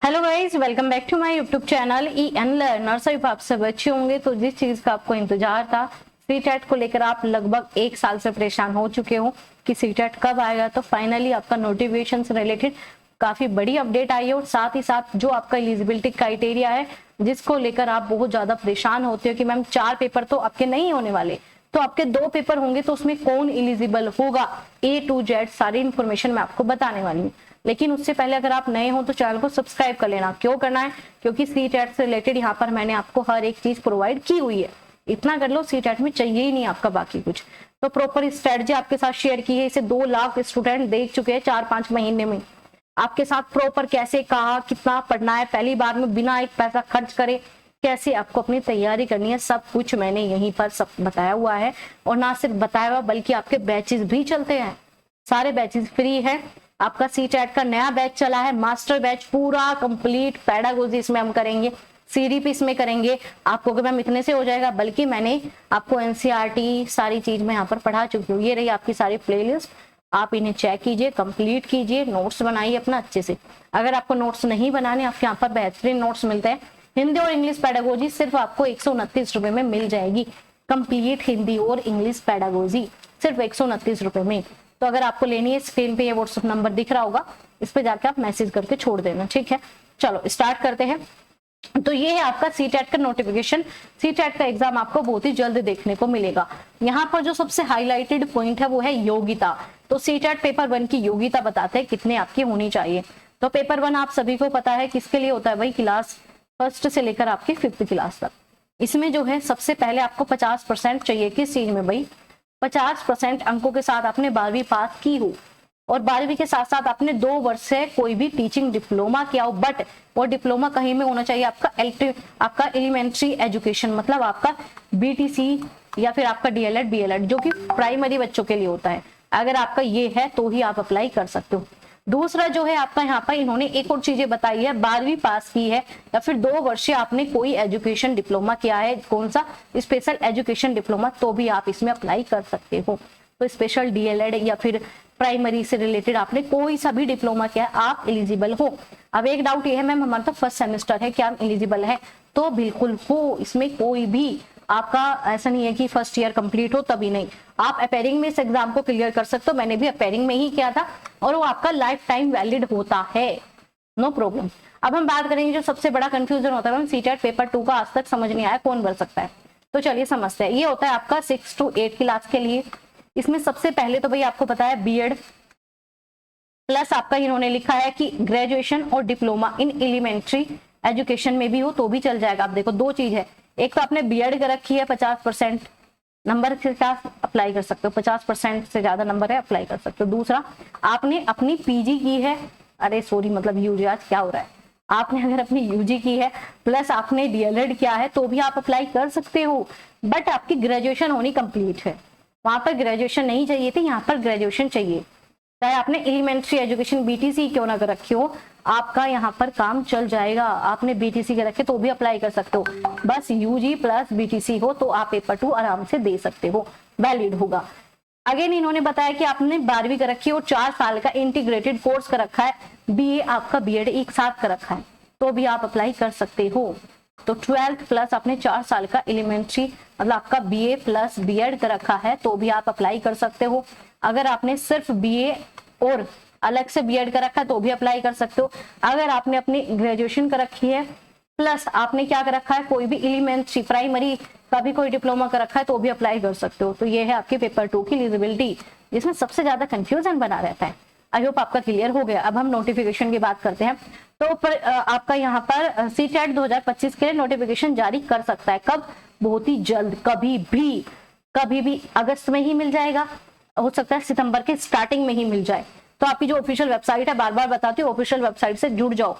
Hello guys, welcome back to my YouTube channel EN learner. सभी आप सब अच्छे होंगे। तो जिस चीज का आपको इंतजार था, सीटेट को लेकर आप लगभग 1 साल से परेशान हो चुके हो कि सीटेट कब आएगा, तो फाइनली आपका नोटिफिकेशन से रिलेटेड काफी बड़ी अपडेट आई है। और साथ ही साथ जो आपका एलिजिबिलिटी क्राइटेरिया है, जिसको लेकर आप बहुत ज्यादा परेशान होते हो कि मैम 4 पेपर तो आपके नहीं होने वाले, तो आपके 2 पेपर होंगे, तो उसमें कौन एलिजिबल होगा, A to Z सारी इंफॉर्मेशन मैं आपको बताने वाली हूँ। लेकिन उससे पहले अगर आप नए हो तो चैनल को सब्सक्राइब कर लेना। क्यों करना है? क्योंकि सीटेट से रिलेटेड यहाँ पर मैंने आपको हर एक चीज प्रोवाइड की हुई है। इतना कर लो, सीटेट में चाहिए ही नहीं आपका बाकी कुछ। तो प्रॉपर स्ट्रेटजी आपके साथ शेयर की है, इसे 2 लाख स्टूडेंट देख चुके हैं 4-5 महीने में। आपके साथ प्रॉपर कैसे, कहा कितना पढ़ना है, पहली बार में बिना एक पैसा खर्च करे कैसे आपको अपनी तैयारी करनी है, सब कुछ मैंने यहीं पर सब बताया हुआ है। और ना सिर्फ बताया हुआ, बल्कि आपके बैचेस भी चलते हैं। सारे बैचेस फ्री है। आपका सीटेट का नया बैच चला है, मास्टर बैच, पूरा कंप्लीट पेडागोजी इसमें हम करेंगे, CDP इसमें करेंगे। आपको कि मैम इतने से हो जाएगा, बल्कि मैंने आपको NCERT सारी चीज में यहाँ पर पढ़ा चुकी हूँ। ये रही आपकी सारी प्लेलिस्ट, आप इन्हें चेक कीजिए, कंप्लीट कीजिए, नोट्स बनाइए अपना अच्छे से। अगर आपको नोट्स नहीं बनाने, आपके यहाँ पर बेहतरीन नोट्स मिलते हैं। हिंदी और इंग्लिश पेडागोजी सिर्फ आपको 129 रुपए में मिल जाएगी। कंप्लीट हिंदी और इंग्लिश पेडागोजी सिर्फ 129 रुपए में। तो अगर आपको लेनी है, स्क्रीन पे ये व्हाट्सएप नंबर दिख रहा होगा, इस पे जाकर आप मैसेज करके छोड़ देना, ठीक है। चलो स्टार्ट करते हैं। तो ये है आपका सीटेट का नोटिफिकेशन। सीटेट का एग्जाम आपको बहुत ही जल्द देखने को मिलेगा। यहाँ पर जो सबसे हाईलाइटेड पॉइंट है वो है योग्यता। तो सीटेट पेपर 1 की योग्यता बताते हैं कितने आपकी होनी चाहिए। तो पेपर 1 आप सभी को पता है किसके लिए होता है भाई, क्लास 1 से लेकर आपकी 5th क्लास तक। इसमें जो है सबसे पहले आपको 50% चाहिए। किस चीज में भाई? 50% अंकों के साथ आपने 12वीं पास की हो, और 12वीं के साथ साथ आपने 2 वर्ष से कोई भी टीचिंग डिप्लोमा किया हो। बट वो डिप्लोमा कहीं में होना चाहिए आपका एलिमेंट्री एजुकेशन, मतलब आपका BTC या फिर आपका DLED BLED, जो कि प्राइमरी बच्चों के लिए होता है। अगर आपका ये है तो ही आप अप्लाई कर सकते हो। दूसरा जो है आपका, यहाँ पर इन्होंने एक और चीजें बताई है, 12वीं पास की है या फिर 2 वर्ष आपने कोई एजुकेशन डिप्लोमा किया है, कौन सा, स्पेशल एजुकेशन डिप्लोमा, तो भी आप इसमें अप्लाई कर सकते हो। तो स्पेशल DLED या फिर प्राइमरी से रिलेटेड आपने कोई सा भी डिप्लोमा किया, आप एलिजिबल हो। अब एक डाउट ये है, मैम हमारा तो फर्स्ट सेमेस्टर है, क्या हम एलिजिबल है? तो बिल्कुल हो, इसमें कोई भी आपका ऐसा नहीं है कि फर्स्ट ईयर कंप्लीट हो तभी नहीं। आप अपेयरिंग में इस एग्जाम को क्लियर कर सकते हो। मैंने भी अपेयरिंग में ही किया था, और वो आपका लाइफ टाइम वैलिड होता है, नो प्रॉब्लम। अब हम बात करेंगे जो सबसे बड़ा कंफ्यूजन होता है, सीटेट पेपर 2 का आज तक समझ नहीं आया कौन भर सकता है। तो चलिए समझते हैं। ये होता है आपका 6 to 8 क्लास के लिए। इसमें सबसे पहले तो भाई आपको पता है BEd प्लस आपका इन्होंने लिखा है कि ग्रेजुएशन और डिप्लोमा इन एलिमेंट्री एजुकेशन में भी हो तो भी चल जाएगा। आप देखो 2 चीज है, एक तो आपने BEd कर रखी है, 50% नंबर के साथ अप्लाई कर सकते हो, 50% से ज्यादा नंबर है अप्लाई कर सकते हो। दूसरा, आपने अपनी PG की है, अरे सॉरी मतलब UG, आज क्या हो रहा है, आपने अगर अपनी UG की है प्लस आपने DLED किया है तो भी आप अप्लाई कर सकते हो। बट आपकी ग्रेजुएशन होनी कंप्लीट है। वहां पर ग्रेजुएशन नहीं चाहिए थी, यहाँ पर ग्रेजुएशन चाहिए। चाहे आपने एलिमेंट्री एजुकेशन BTC क्यों ना कर रखी हो, आपका यहाँ पर काम चल जाएगा। आपने BTC कर रखे तो भी अप्लाई कर सकते हो, बस UG प्लस BTC हो तो आप पेपर 2 आराम से दे सकते हो, वैलिड होगा। अगेन इन्होंने बताया कि आपने 12वीं कर रखी है और 4 साल का इंटीग्रेटेड कोर्स कर रखा है, BA आपका BEd एक साथ कर रखा है, तो भी आप अप्लाई कर सकते हो। तो 12th प्लस आपने 4 साल का एलिमेंट्री, मतलब आपका BA प्लस BEd कर रखा है तो भी आप अप्लाई कर सकते हो। अगर आपने सिर्फ BA और अलग से BEd कर रखा है तो भी अप्लाई कर सकते हो। अगर आपने अपनी ग्रेजुएशन कर रखी है प्लस आपने क्या कर रखा है, कोई भी एलिमेंट्री प्राइमरी का भी कोई डिप्लोमा कर रखा है तो भी अप्लाई कर सकते हो। तो ये है आपके पेपर 2 की एलिजिबिलिटी, जिसमें सबसे ज्यादा कंफ्यूजन बना रहता है। आई होप आपका क्लियर हो गया। अब हम नोटिफिकेशन की बात करते हैं। तो आपका यहाँ पर सीटेट 2025 के लिए नोटिफिकेशन जारी कर सकता है। कब? बहुत ही जल्द, कभी भी अगस्त में ही मिल जाएगा, हो सकता है सितंबर के स्टार्टिंग में ही मिल जाए। तो आपकी जो ऑफिशियल वेबसाइट है, बार बार बताती हूँ, ऑफिशियल वेबसाइट से जुड़ जाओ,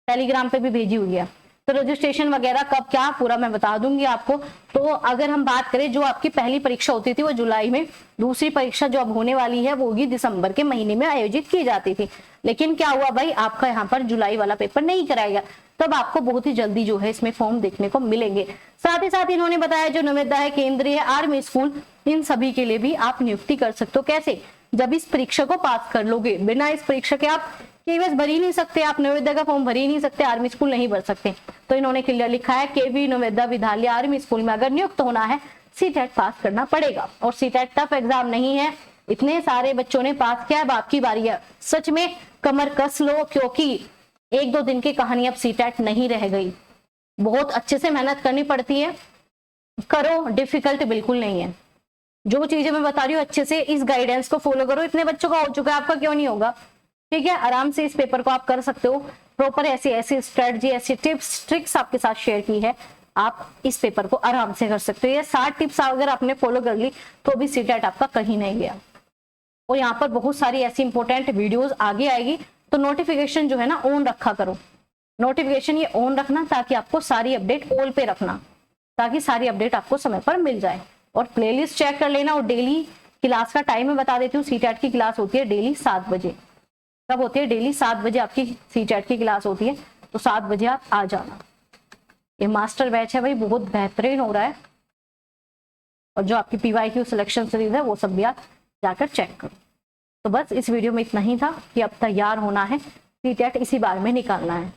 टेलीग्राम पे भी भेजी हुई है। तो रजिस्ट्रेशन वगैरह कब क्या पूरा मैं बता दूंगी आपको। तो अगर हम बात करें, जो आपकी पहली परीक्षा होती थी वो जुलाई में, दूसरी परीक्षा जो अब होने वाली है वो होगी दिसंबर के महीने में आयोजित की जाती थी। लेकिन क्या हुआ भाई, आपका यहाँ पर जुलाई वाला पेपर नहीं कराया गया, तब आपको बहुत ही जल्दी जो है इसमें फॉर्म देखने को मिलेंगे। साथ ही साथ इन्होंने बताया जो नवोदय है, केंद्रीय, आर्मी स्कूल, इन सभी के लिए भी आप नियुक्ति कर सकते हो। कैसे? जब इस परीक्षा को पास कर लोगे, बिना इस परीक्षा के आप केवीएस भर ही नहीं सकते, आप नवोदय का फॉर्म भर ही नहीं सकते, आर्मी स्कूल नहीं भर सकते। तो इन्होंने क्लियर लिखा है केवी नवोदय विद्यालय आर्मी स्कूल में अगर नियुक्त होना है सीटेट पास करना पड़ेगा। और सीटेट टफ एग्जाम नहीं है, इतने सारे बच्चों ने पास किया, अब आपकी बारी है। सच में कमर कस लो, क्योंकि 1-2 दिन की कहानी अब सीटेट नहीं रह गई, बहुत अच्छे से मेहनत करनी पड़ती है, करो, डिफिकल्ट बिल्कुल नहीं है। जो चीजें मैं बता रही हूँ अच्छे से इस गाइडेंस को फॉलो करो, इतने बच्चों का हो चुका है, आपका क्यों नहीं होगा? ठीक है, आराम से इस पेपर को आप कर सकते हो। प्रॉपर ऐसी स्ट्रेटजी, ऐसी टिप्स ट्रिक्स आपके साथ शेयर की है, आप इस पेपर को आराम से कर सकते हो। ये 60 टिप्स अगर आपने फॉलो कर ली तो भी सीटेट आपका कहीं नहीं गया। और यहाँ पर बहुत सारी ऐसी इंपॉर्टेंट वीडियोस आगे आएगी, तो नोटिफिकेशन जो है ना ऑन रखा करो, नोटिफिकेशन ये ऑन रखना ताकि आपको सारी अपडेट ऑल पे रखना, ताकि सारी अपडेट आपको समय पर मिल जाए। और प्लेलिस्ट चेक कर लेना। और डेली क्लास का टाइम मैं बता देती हूँ, सीटेट की क्लास होती है डेली 7 बजे। कब होती है? डेली 7 बजे आपकी सीटेट की क्लास होती है, तो 7 बजे आप आ जाना। ये मास्टर बैच है भाई, बहुत बेहतरीन हो रहा है। और जो आपकी PYQ सिलेक्शन सीरीज है वो सब भी आप जाकर चेक करो। तो बस इस वीडियो में इतना ही था कि अब तैयार होना है, सीटेट इसी बार में निकालना है।